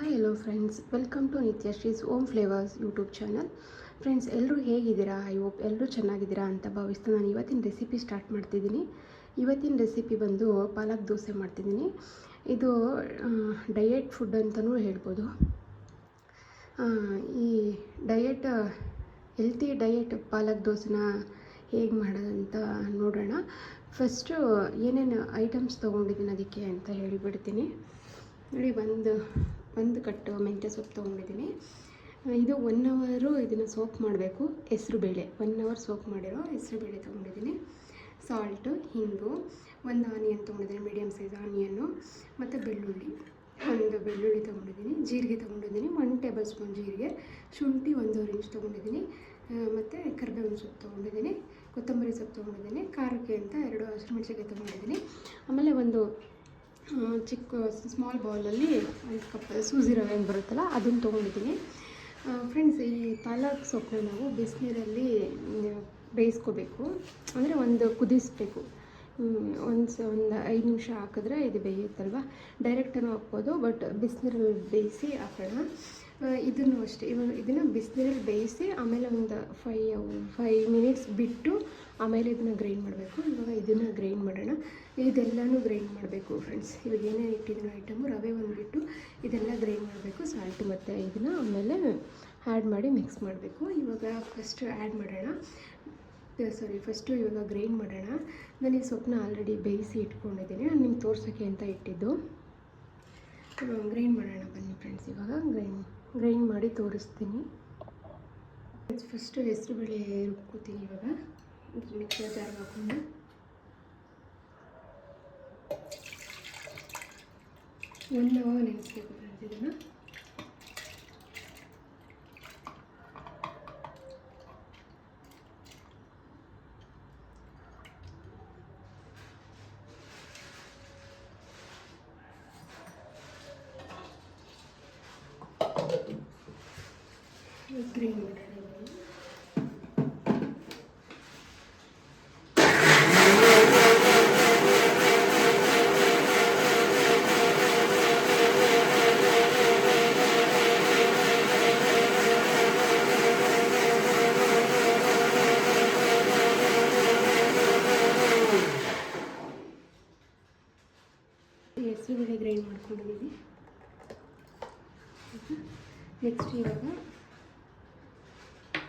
Hi hello friends, welcome to ನಿತ್ಯಶ್ರೀಸ್ home flavours YouTube channel. Friends, ಎಲ್ಲರೂ ಹೇಗಿದ್ದೀರಾ? I hope ಎಲ್ಲರೂ ಚೆನ್ನಾಗಿದ್ದೀರಾ ಅಂತ ಭಾವಿಸ್ತಾ ನಾನು ಇವತ್ತಿನ ರೆಸಿಪಿ ಸ್ಟಾರ್ಟ್ ಮಾಡ್ತಿದ್ದೀನಿ. ಇವತ್ತಿನ ರೆಸಿಪಿ ಬಂದು ಪಾಲಕ್ ದೋಸೆ ಮಾಡ್ತಿದ್ದೀನಿ. ಇದು ಡಯೆಟ್ ಫುಡ್ ಅಂತಲೂ ಹೇಳ್ಬೋದು. ಈ ಡಯೆಟ್ ಹೆಲ್ತಿ ಡಯೆಟ್ ಪಾಲಕ್ ದೋಸೆನ ಹೇಗೆ ಮಾಡೋದಂತ ನೋಡೋಣ. ಫಸ್ಟು ಏನೇನು ಐಟಮ್ಸ್ ತೊಗೊಂಡಿದ್ದೀನಿ ಅದಕ್ಕೆ ಅಂತ ಹೇಳಿಬಿಡ್ತೀನಿ. ನೋಡಿ, ಒಂದು ಕಟ್ಟು ಮೆಂತ್ಯ ಸೊಪ್ಪು ತೊಗೊಂಡಿದ್ದೀನಿ. ಇದು 1 ಅವರು ಇದನ್ನು ಸೋಕ್ ಮಾಡಬೇಕು. ಹೆಸರುಬೇಳೆ 1 ಅವರ್ ಸೋಕ್ ಮಾಡಿರೋ ಹೆಸರುಬೇಳೆ ತೊಗೊಂಡಿದ್ದೀನಿ. ಸಾಲ್ಟು, ಹಿಂಗು, 1 ಆನಿಯನ್ ತೊಗೊಂಡಿದ್ದೀನಿ, ಮೀಡಿಯಮ್ ಸೈಜ್ ಆನಿಯನ್ನು, ಮತ್ತು ಒಂದು ಬೆಳ್ಳುಳ್ಳಿ ತೊಗೊಂಡಿದ್ದೀನಿ. ಜೀರಿಗೆ ತೊಗೊಂಡಿದ್ದೀನಿ, 1 ಟೇಬಲ್ ಸ್ಪೂನ್ ಜೀರಿಗೆ. ಶುಂಠಿ 1.5 ಇಂಚ್ ತೊಗೊಂಡಿದ್ದೀನಿ, ಮತ್ತು ಕರಿಬೇವಿನ ಸೊಪ್ಪು ತೊಗೊಂಡಿದ್ದೀನಿ, ಕೊತ್ತಂಬರಿ ಸೊಪ್ಪು ತೊಗೊಂಡಿದ್ದೀನಿ. ಖಾರಕ್ಕೆ ಅಂತ 2 ಹಸಿಮೆಣಸಿನಕಾಯಿ ತೊಗೊಂಡಿದ್ದೀನಿ. ಆಮೇಲೆ ಒಂದು ಚಿಕ್ಕ ಸ್ಮಾಲ್ ಬೌಲಲ್ಲಿ 1 ಕಪ್ ಸೂಜಿ ರವೆ ಅಂತ ಬರುತ್ತಲ್ಲ ಅದನ್ನು ತೊಗೊಂಡಿದ್ದೀನಿ. ಫ್ರೆಂಡ್ಸ್, ಈ ಪಾಲಕ್ ಸೊಪ್ಪನ್ನ ನಾವು ಬಿಸಿನೀರಲ್ಲಿ ಬೇಯಿಸ್ಕೋಬೇಕು. ಅಂದರೆ ಒಂದು ಕುದಿಸಬೇಕು. ಒಂದು 5 ನಿಮಿಷ ಹಾಕಿದ್ರೆ ಇದು ಬೇಯುತ್ತಲ್ವ. ಡೈರೆಕ್ಟನ್ನು ಹಾಕ್ಬೋದು, ಬಟ್ ಬಿಸಿನೀರಲ್ಲಿ ಬೇಯಿಸಿ ಹಾಕೋಣ. ಇದನ್ನು ಅಷ್ಟೇ, ಇದನ್ನು ಬಿಸಿನೀರಲ್ಲಿ ಬೇಯಿಸಿ ಆಮೇಲೆ ಒಂದು 5 ಮಿನಿಟ್ಸ್ ಬಿಟ್ಟು ಆಮೇಲೆ ಇದನ್ನು ಗ್ರೈಂಡ್ ಮಾಡಬೇಕು. ಇವಾಗ ಇದನ್ನು ಗ್ರೈಂಡ್ ಮಾಡೋಣ. ಇದೆಲ್ಲನೂ ಗ್ರೈಂಡ್ ಮಾಡಬೇಕು ಫ್ರೆಂಡ್ಸ್. ಇವಾಗ ಏನೇನು ಇಟ್ಟಿದ್ದೀನೋ ಐಟಮು, ರವೆ ಒಂದುಬಿಟ್ಟು ಇದೆಲ್ಲ ಗ್ರೈಂಡ್ ಮಾಡಬೇಕು. ಸಾಲ್ಟು ಮತ್ತು ಇದನ್ನು ಆಮೇಲೆ ಆ್ಯಡ್ ಮಾಡಿ ಮಿಕ್ಸ್ ಮಾಡಬೇಕು. ಇವಾಗ ಫಸ್ಟು ಇವಾಗ ಗ್ರೈಂಡ್ ಮಾಡೋಣ. ನಾನು ಈ ಸೊಪ್ಪನ್ನ ಆಲ್ರೆಡಿ ಬೇಯಿಸಿ ಇಟ್ಕೊಂಡಿದ್ದೀನಿ. ನಾನು ನಿಮ್ಗೆ ತೋರ್ಸೋಕ್ಕೆ ಅಂತ ಇಟ್ಟಿದ್ದು. ಗ್ರೈಂಡ್ ಮಾಡೋಣ ಬನ್ನಿ ಫ್ರೆಂಡ್ಸ್. ಇವಾಗ ಗ್ರೈಂಡ್ ಮಾಡಿ ತೋರಿಸ್ತೀನಿ. ಫಸ್ಟು ಹೆಸರುಬೇಳೆ ರುಬ್ಕೋತೀನಿ. ಇವಾಗ ಮಿಕ್ಸರ್ ಜಾರ್ಗೆ ಹಾಕ್ಕೊಂಡು ಒಂದು ನೆನೆಸ್ಬೇಕು ಫ್ರೆಂಡ್ಸ್. ಇದನ್ನು ಗ್ರೈಂಡ್ ಮಾಡೋಣ. ಹೆಸರುಬೇಳೆ ಗ್ರೈಂಡ್ ಮಾಡ್ಕೊಂಡಿದ್ದೀನಿ. ನೆಕ್ಸ್ಟ್ ಇವಾಗ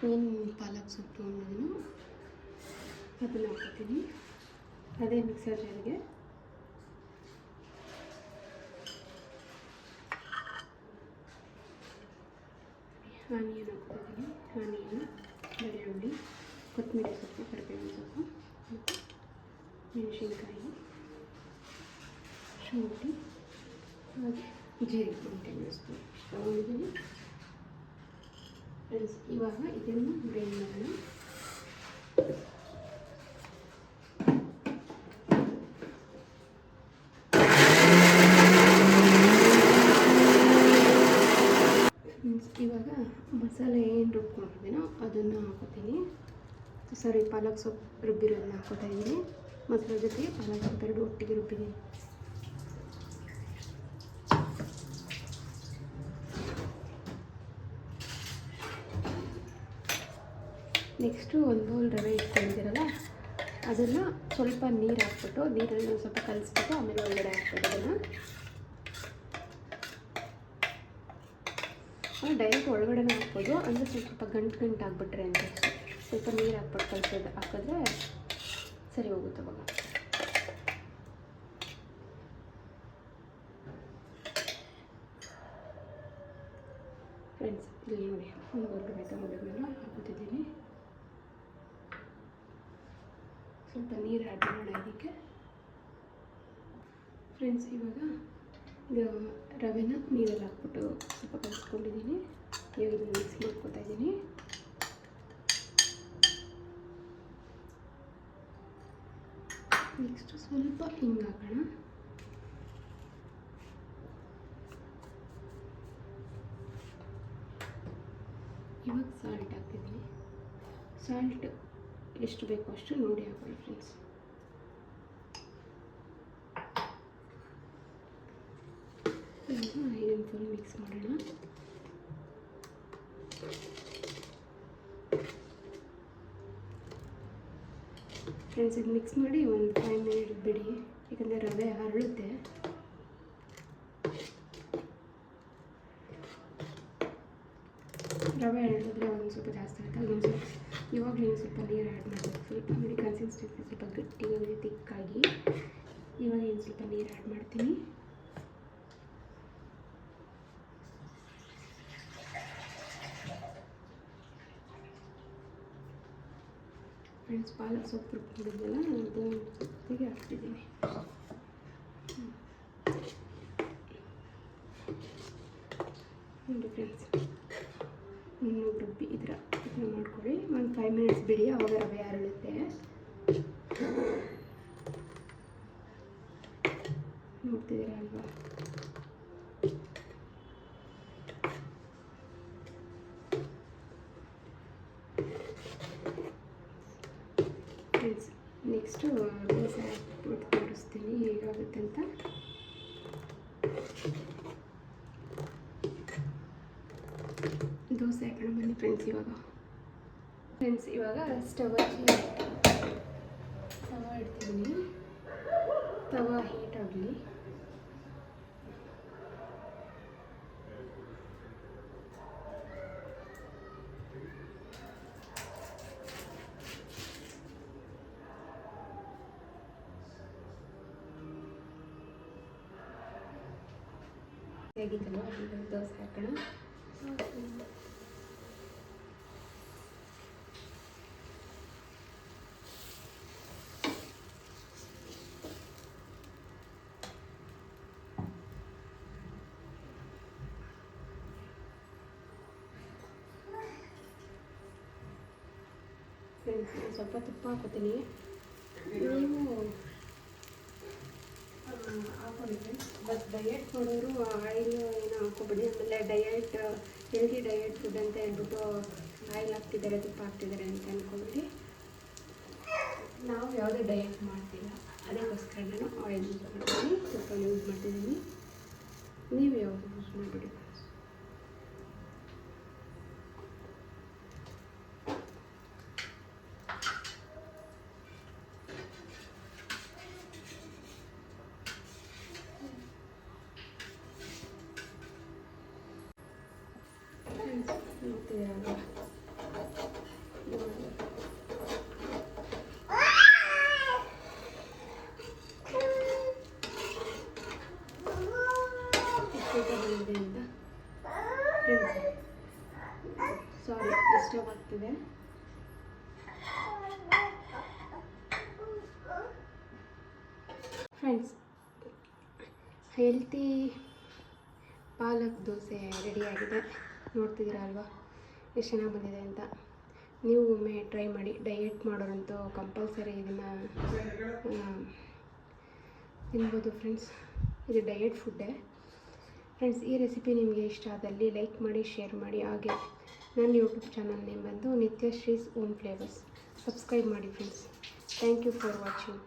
ಏನು ಪಾಲಕ್ ಸೊಪ್ಪು ತೊಗೊಂಡಿದ್ದೀನೋ ಅದನ್ನು ಹಾಕ್ತೀನಿ. ಅದೇ ಮಿಕ್ಸರ್ ಜಾರಿಗೆ ಆನಿಯನ್ ಹಾಕ್ತಿದ್ದೀನಿ. ಆನಿಯನ್, ಬೆಳ್ಳುಳ್ಳಿ, ಕೊತ್ತಂಬರಿ ಸೊಪ್ಪು, ಕರಿಬೇವಿನ ಸೊಪ್ಪು, ಮತ್ತು ಮೆಣಸಿನ್ಕಾಯಿ, ಶುಂಠಿ, ಹಾಗೆ ಜೀರಿಗೆ 1 ಟೇಬಲ್ ಸ್ಪೂನ್ ತೊಗೊಂಡಿದ್ದೀನಿ. ಫ್ರೆಂಡ್ಸ್, ಇವಾಗ ಇದನ್ನು ಗ್ರೈಂಡ್ ಮಾಡೋಣ. ಇವಾಗ ಮಸಾಲೆ ಏನು ರುಬ್ಕೊಂಡಿದ್ದೀನೋ ಅದನ್ನು ಹಾಕೋತೀನಿ. ಪಾಲಕ್ ಸೊಪ್ಪು ರುಬ್ಬಿರೋದನ್ನ ಹಾಕೋತಾ ಇದ್ದೀನಿ. ಮಸಾಲೆ ಜೊತೆಗೆ ಪಾಲಕ್ ಸೊಪ್ಪು 2 ಒಟ್ಟಿಗೆ ರುಬ್ಬಿದ್ದೀನಿ. ನೆಕ್ಸ್ಟು 1 ಬೌಲ್ ರವೆ ಇಟ್ಕೊಂಡಿದ್ದೀರಲ್ಲ ಅದನ್ನು ಸ್ವಲ್ಪ ನೀರು ಹಾಕ್ಬಿಟ್ಟು, ನೀರಲ್ಲಿ ಸ್ವಲ್ಪ ಕಲಿಸ್ಬಿಟ್ಟು ಆಮೇಲೆ ಒಳಗಡೆ ಹಾಕ್ಬೇಕು. ಅದನ್ನು ಡೈರೆಕ್ಟ್ ಒಳಗಡೆ ಹಾಕ್ಬೋದು. ಅಂದರೆ ಸ್ವಲ್ಪ ಗಂಟು ಆಗಿಬಿಟ್ರೆ ಅಂತ ಸ್ವಲ್ಪ ನೀರು ಹಾಕ್ಬಿಟ್ಟು ಹಾಕಿದ್ರೆ ಸರಿ ಹೋಗುತ್ತೆ. ಅವಾಗ ಫ್ರೆಂಡ್ಸ್, ಇಲ್ಲಿ ನೋಡಿ, 1 ಬೌಲ್ ರವೆ ತಗೊಂಡಿದ್ಮೇಲೆ ಹಾಕೋತಿದ್ದೀನಿ. ಸ್ವಲ್ಪ ನೀರು ಆ್ಯಡ್ ಮಾಡೋಣ ಇದಕ್ಕೆ. ಫ್ರೆಂಡ್ಸ್, ಇವಾಗ ಇದು ರವೆನ ನೀರಲ್ಲಿ ಹಾಕ್ಬಿಟ್ಟು ಸ್ವಲ್ಪ ಕಲಿಸ್ಕೊಂಡಿದ್ದೀನಿ. ಇವಾಗ ಇದನ್ನು ಮಿಕ್ಸ್ ಮಾಡ್ಕೊತಾ ಇದ್ದೀನಿ. ನೆಕ್ಸ್ಟು ಸ್ವಲ್ಪ ಹಿಂಗೆ ಹಾಕೋಣ. ಇವಾಗ ಸಾಲ್ಟ್ ಹಾಕ್ತಿದ್ದೀನಿ. ಸಾಲ್ಟ್ ಎಷ್ಟು ಬೇಕೋ ಅಷ್ಟು ನೋಡಿ ಹಾಕೊಳ್ಳಿ ಫ್ರೆಂಡ್ಸ್. ಇದನ್ನು ಫುಲ್ ಮಿಕ್ಸ್ ಮಾಡೋಣ. ಫ್ರೆಂಡ್ಸ್ ಇದು ಮಿಕ್ಸ್ ಮಾಡಿ ಒಂದು 5 ಮಿನಿಟ್ ಬಿಡಿ, ಯಾಕಂದರೆ ರವೆ ಹರಳುತ್ತೆ. ರವೆ ಹರಳಿದ್ರೆ ಒಂದು ಸ್ವಲ್ಪ ಜಾಸ್ತಿ ಆಗುತ್ತೆ. ಇವಾಗಲೇ ಸ್ವಲ್ಪ ನೀರು ಆ್ಯಡ್ ಮಾಡಬೇಕು. ಸ್ವಲ್ಪ ಆಮೇಲೆ ಕನ್ಸಿಸ್ಟೆನ್ಸಿ ಸ್ವಲ್ಪ ಗಟ್ಟಿಯಾಗಿ ತಿಕ್ಕಾಗಿ ಇವಾಗ ಏನು ಸ್ವಲ್ಪ ನೀರು ಆ್ಯಡ್ ಮಾಡ್ತೀನಿ. ಫ್ರೆಂಡ್ಸ್ ಪಾಲಕ್ ಸೊಪ್ಪು ರುಬ್ಬಿಕೊಂಡಿದ್ದೆಲ್ಲ ಅದು ಜೊತೆಗೆ ಹಾಕ್ತಿದ್ದೀನಿ. ನೋಡಿ ಫ್ರೆಂಡ್ಸ್, ರುಬ್ಬಿ ಈ ಥರ ಮಾಡ್ಕೊಳ್ಳಿ. ಒಂದು 5 ಮಿನಿಟ್ಸ್ ಬಿಡಿ, ಆವಾಗ ರವೆ ಹರಳುತ್ತೆ. ನೋಡ್ತಿದ್ದೀರಾ ಅಲ್ವಾ? ಫ್ರೆಂಡ್ಸ್ ನೆಕ್ಸ್ಟು ದೋಸೆ ಹಾಕ್ಬಿಟ್ಟು ತೋರಿಸ್ತೀನಿ ಹೇಗಾಗುತ್ತೆ ಅಂತ. ದೋಸೆ ಹಾಕೋಣ ಬನ್ನಿ ಫ್ರೆಂಡ್ಸ್. ಇವಾಗ ಸ್ಟವ್ ಇಡ್ತೀನಿ. ತವಾ ಹೀಟ್ ಆಗಲಿ. ಹೇಗಿದ್ದಲ್ಲ ದೋಸೆ ಹಾಕೋಣ. ಸ್ವಲ್ಪ ತುಪ್ಪ ಹಾಕೋತೀನಿ. ನೀವು ಹಾಕೊಳ್ಳಿ ಫ್ರೆಂಡ್ಸ್. ಬಟ್ ಡಯಟ್ ಮಾಡೋರು ಆಯಿಲ್ ಏನೋ ಹಾಕೋಬೇಡಿ. ಆಮೇಲೆ ಹೆಲ್ದಿ ಡಯಟ್ ಫುಡ್ ಅಂತ ಹೇಳ್ಬಿಟ್ಟು ಆಯಿಲ್ ಹಾಕ್ತಿದ್ದಾರೆ, ತುಪ್ಪ ಹಾಕ್ತಿದ್ದಾರೆ ಅಂತ ಅಂದ್ಕೊಬೇಡಿ. ನಾವು ಯಾವುದೇ ಡಯಟ್ ಮಾಡ್ತಿಲ್ಲ, ಅದಕ್ಕೋಸ್ಕರ ನಾನು ಆಯಿಲ್ ಯೂಸ್ ಮಾಡ್ತೀನಿ, ತುಪ್ಪ ಯೂಸ್ ಮಾಡ್ತಿದ್ದೀನಿ. ನೀವು ಯಾವುದು ಯೂಸ್ ಮಾಡಿಬಿಡಿ. ನೋಡ್ತಿದ್ದೀರಲ್ವ? ಸಾರಿ, ಡಿಸ್ಟರ್ಬ್ ಆಗ್ತಿದೆ. ಫ್ರೆಂಡ್ಸ್, ಹೆಲ್ತಿ ಪಾಲಕ್ ದೋಸೆ ರೆಡಿಯಾಗಿದೆ. ನೋಡ್ತಿದ್ದೀರಾ ಅಲ್ವಾ ಎಷ್ಟು ಚೆನ್ನಾಗಿ ಬಂದಿದೆ ಅಂತ. ನೀವು ಒಮ್ಮೆ ಟ್ರೈ ಮಾಡಿ. ಡಯಟ್ ಮಾಡೋರಂತೂ ಕಂಪಲ್ಸರಿ ಇದನ್ನು ತಿನ್ಬೋದು ಫ್ರೆಂಡ್ಸ್. ಇದು ಡಯಟ್ ಫುಡ್ಡೇ ಫ್ರೆಂಡ್ಸ್. ಈ ರೆಸಿಪಿ ನಿಮಗೆ ಇಷ್ಟ ಆದಲ್ಲಿ ಲೈಕ್ ಮಾಡಿ, ಶೇರ್ ಮಾಡಿ. ಹಾಗೆ ನನ್ನ ಯೂಟ್ಯೂಬ್ ಚಾನಲ್ ನೇಮ್ ಬಂದು ನಿತ್ಯಶ್ರೀಸ್ ಓನ್ ಫ್ಲೇವರ್ಸ್. ಸಬ್ಸ್ಕ್ರೈಬ್ ಮಾಡಿ friends. Thank you for watching.